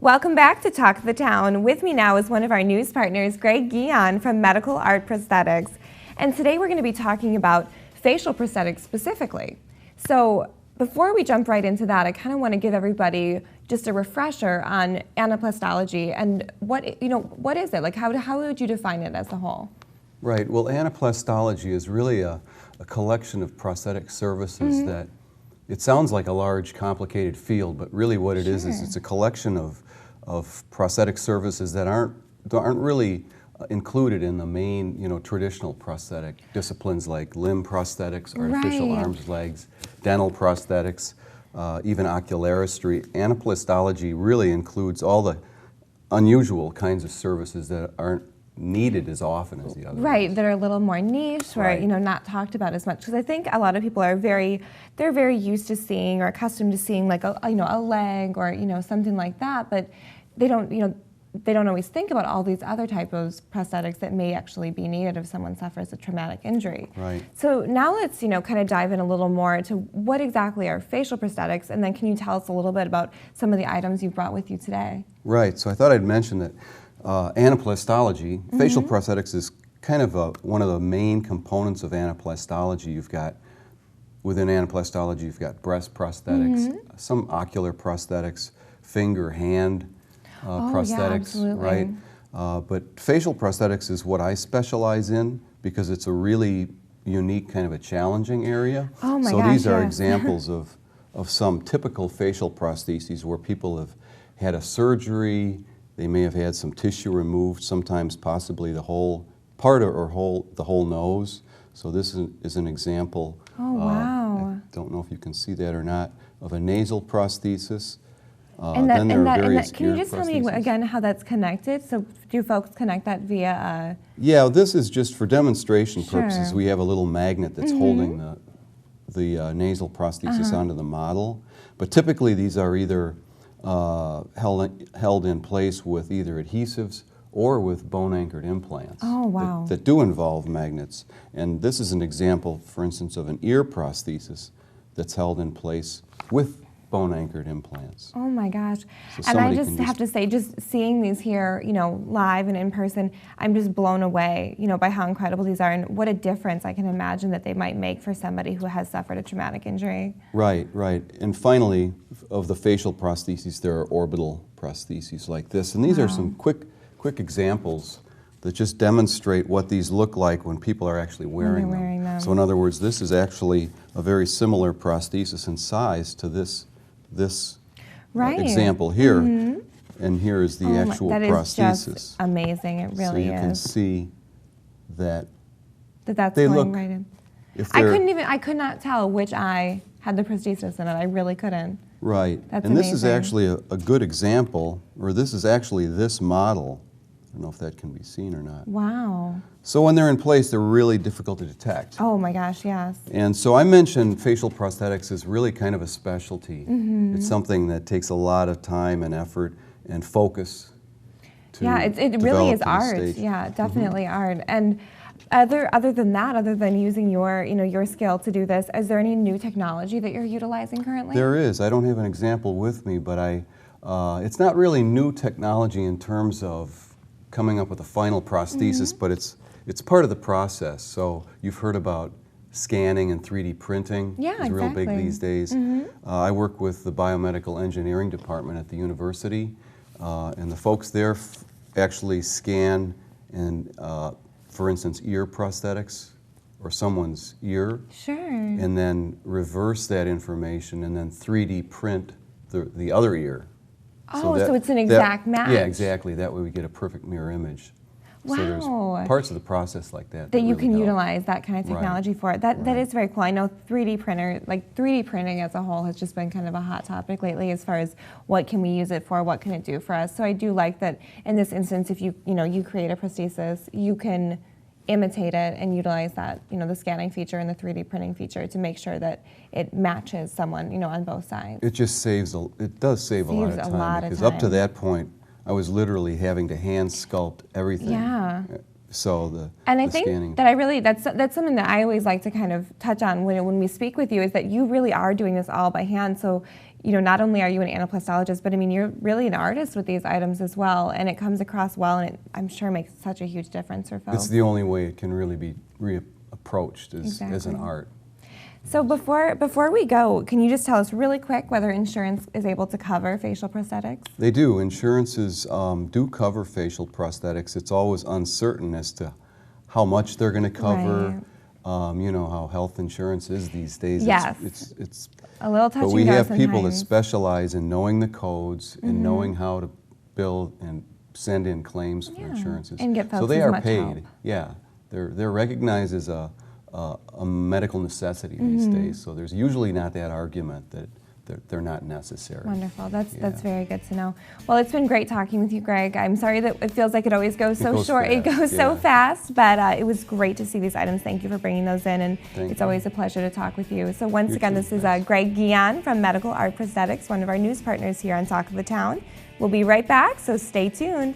Welcome back to Talk of the Town. With me now is one of our news partners, Greg Gion from Medical Art Prosthetics. And today we're going to be talking about facial prosthetics specifically. So before we jump right into that, I kind of want to give everybody just a refresher on anaplastology and what is it? Like how would you define it as a whole? Right. Well, anaplastology is really a collection of prosthetic services that it sounds like a large, complicated field, but really what it is it's a collection of prosthetic services that aren't really included in the main, traditional prosthetic disciplines like limb prosthetics, artificial arms, legs, dental prosthetics, even ocularistry. Anaplastology really includes all the unusual kinds of services that aren't needed as often as the other ones. That are a little more niche or not talked about as much, because I think a lot of people are very used to seeing or accustomed to seeing like a leg or something like that, but they don't always think about all these other types of prosthetics that may actually be needed if someone suffers a traumatic injury. Right. So now let's kind of dive in a little more to what exactly are facial prosthetics, and then can you tell us a little bit about some of the items you've brought with you today? Right. So I thought I'd mention that anaplastology, facial prosthetics, is kind of one of the main components of anaplastology. Within anaplastology, you've got breast prosthetics, some ocular prosthetics, finger, hand prosthetics, right? But facial prosthetics is what I specialize in because it's a really unique kind of a challenging area. Oh my so gosh, these are yes. examples of some typical facial prostheses where people have had a surgery. They may have had some tissue removed, sometimes possibly the whole part or the whole nose. So this is an example. Oh, wow. I don't know if you can see that or not, of a nasal prosthesis. Can then there are various you ear just tell me prostheses. again how that's connected? So do folks connect that via Yeah, this is just for demonstration purposes. We have a little magnet that's holding the nasal prosthesis onto the model. But typically these are either held in place with either adhesives or with bone-anchored implants. Oh, wow. That do involve magnets. And this is an example, for instance, of an ear prosthesis that's held in place with bone-anchored implants. Oh my gosh. So And I just have to say, just seeing these here, live and in person, I'm just blown away, by how incredible these are and what a difference I can imagine that they might make for somebody who has suffered a traumatic injury. Right, right. And finally, of the facial prostheses, there are orbital prostheses like this. And these are some quick examples that just demonstrate what these look like when people are actually wearing them. So in other words, this is actually a very similar prosthesis in size to this example here, and here is the actual prosthesis. That is just amazing. It really is. So you can see that that's they going look right in. If I could not tell which eye had the prosthesis in it. I really couldn't. Right. That's and amazing. This is actually a good example, or this is actually this model. I don't know if that can be seen or not. Wow. So when they're in place, they're really difficult to detect. Oh my gosh, yes. And so I mentioned facial prosthetics is really kind of a specialty. It's something that takes a lot of time and effort and focus to it really is develop to the art. stage. Yeah, definitely art. And other than that, other than using your skill to do this, is there any new technology that you're utilizing currently? There is. I don't have an example with me, but it's not really new technology in terms of coming up with a final prosthesis, but it's part of the process. So you've heard about scanning and 3D printing. Yeah, it's real big these days. I work with the biomedical engineering department at the university, and the folks there actually scan and, for instance, ear prosthetics or someone's ear, and then reverse that information and then 3D print the other ear. Oh, so it's an exact match. Yeah, exactly. That way we get a perfect mirror image. Wow. So there's parts of the process like that. That you really can help. utilize that kind of technology for it. That is very cool. I know 3D printing as a whole has just been kind of a hot topic lately as far as what can we use it for, what can it do for us. So I do like that in this instance, if you create a prosthesis, you can imitate it and utilize that, the scanning feature and the 3D printing feature to make sure that it matches someone, on both sides. It just it does save a lot of time because up to that point, I was literally having to hand sculpt everything. Yeah. So I think that that's something that I always like to kind of touch on when we speak with you is that you really are doing this all by hand. So you know, not only are you an anaplastologist, but I mean, you're really an artist with these items as well, and it comes across well, and it, I'm sure, makes such a huge difference for folks. It's the only way it can really be approached as an Exactly. art. So before we go, can you just tell us really quick whether insurance is able to cover facial prosthetics? They do. Insurances do cover facial prosthetics. It's always uncertain as to how much they're going to cover. Right. You know how health insurance is these days. Yes. It's A little touch but and we go have people that sometimes. specialize in knowing the codes and knowing how to build and send in claims for Yeah. insurances. And get so folks they as are much paid. help. Yeah, they're recognized as a medical necessity these days. So there's usually not that argument that they're not necessary. Wonderful. That's Yeah. very good to know. Well, it's been great talking with you, Greg. I'm sorry that it feels like it always goes so goes short. It fast, goes so yeah. fast, but it was great to see these items. Thank you for bringing those in, and Thank it's you. always a pleasure to talk with you. So once You again, too. this is Greg Gion from Medical Art Prosthetics, one of our news partners here on Talk of the Town. We'll be right back, so stay tuned.